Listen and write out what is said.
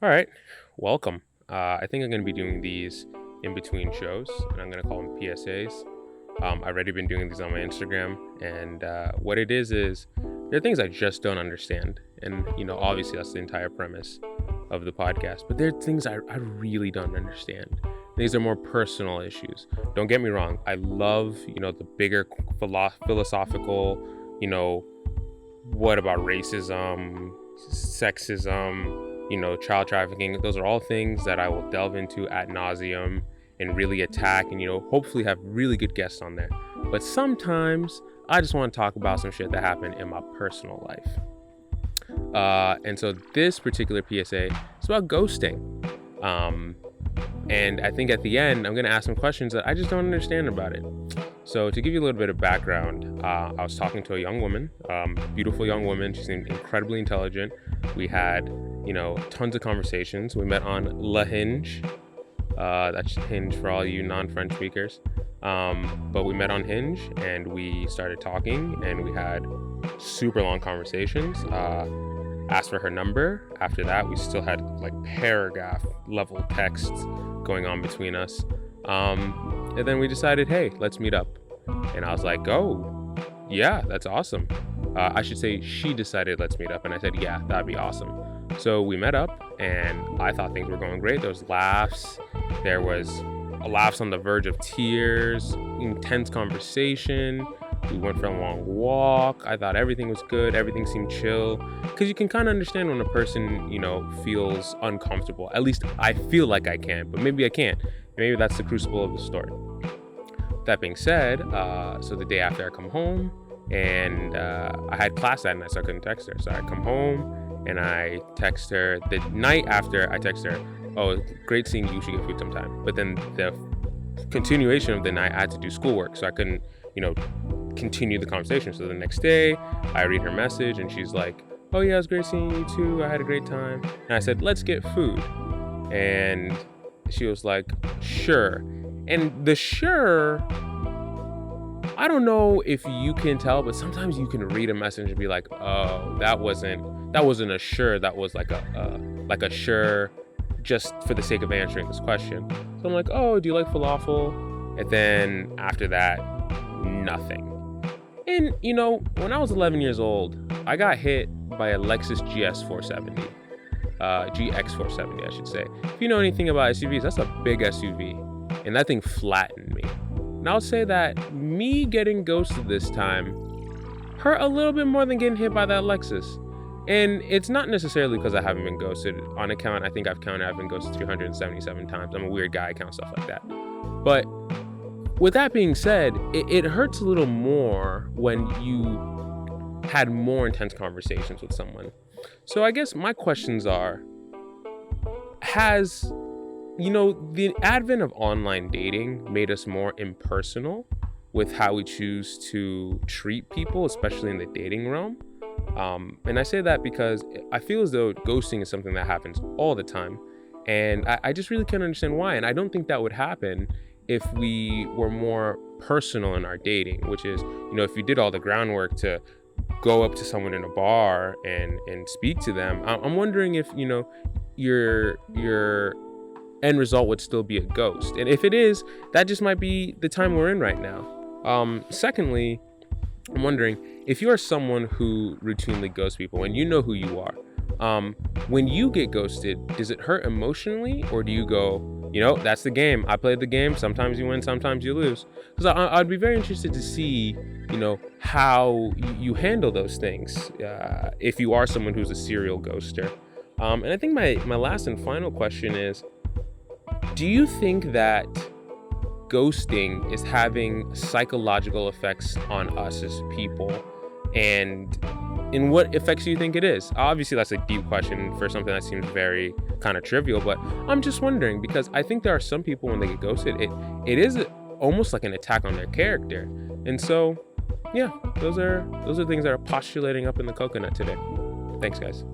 All right, welcome. I think I'm going to be doing these in between shows, and I'm going to call them PSAs. I've already been doing these on my Instagram, and what it is there are things I just don't understand, and obviously that's the entire premise of the podcast. But there are things I really don't understand. These are more personal issues. Don't get me wrong. I love the bigger philosophical, what about racism, sexism, child trafficking. Those are all things that I will delve into ad nauseum and really attack and, hopefully have really good guests on there. But sometimes I just want to talk about some shit that happened in my personal life. And so this particular PSA is about ghosting. And I think at the end, I'm going to ask some questions that I just don't understand about it. So to give you a little bit of background, I was talking to a young woman, beautiful young woman. She seemed incredibly intelligent. We had, tons of conversations. We met on La Hinge. That's Hinge for all you non-French speakers. But we met on Hinge and we started talking and we had super long conversations. Asked for her number. After that, we still had like paragraph level texts going on between us. And then we decided, hey, let's meet up. And I was like, oh, yeah, that's awesome. I should say she decided let's meet up. And I said, yeah, that'd be awesome. So we met up and I thought things were going great. There was laughs. There was laughs on the verge of tears, intense conversation. We went for a long walk. I thought everything was good. Everything seemed chill. Because you can kind of understand when a person, feels uncomfortable. At least I feel like I can, but maybe I can't. Maybe that's the crucible of the story. That being said, so the day after I come home, and I had class that night, so I couldn't text her. So I come home, and I text her. The night after, I text her, oh, great seeing you. You should get food sometime. But then the continuation of the night, I had to do schoolwork, so I couldn't, continue the conversation. So the next day, I read her message, and she's like, oh, yeah, it was great seeing you, too. I had a great time. And I said, let's get food. And she was like, sure. And the sure, I don't know if you can tell, but sometimes you can read a message and be like, oh, that wasn't a sure. That was like a sure just for the sake of answering this question. So I'm like, oh, do you like falafel? And then after that, nothing. And, when I was 11 years old, I got hit by a Lexus GS470. GX470, I should say. If you know anything about SUVs, that's a big SUV. And that thing flattened me. And I'll say that me getting ghosted this time hurt a little bit more than getting hit by that Lexus. And it's not necessarily because I haven't been ghosted. On account, I think I've been ghosted 377 times. I'm a weird guy, I count stuff like that. But with that being said, it hurts a little more when you had more intense conversations with someone. So I guess my questions are, has, the advent of online dating made us more impersonal with how we choose to treat people, especially in the dating realm? And I say that because I feel as though ghosting is something that happens all the time. And I just really can't understand why. And I don't think that would happen if we were more personal in our dating, which is, if you did all the groundwork to go up to someone in a bar and speak to them, I'm wondering if, your end result would still be a ghost. And if it is, that just might be the time we're in right now. Secondly, I'm wondering if you're someone who routinely ghosts people and you know who you are, when you get ghosted, does it hurt emotionally, or do you go, that's the game. I played the game. Sometimes you win, sometimes you lose. Because I'd be very interested to see, how you handle those things if you are someone who's a serial ghoster. And I think my last and final question is, do you think that ghosting is having psychological effects on us as people? And in what effects do you think it is? Obviously, that's a deep question for something that seems very kind of trivial, but I'm just wondering because I think there are some people when they get ghosted, it is almost like an attack on their character. And so, yeah, those are things that are postulating up in the coconut today. Thanks, guys.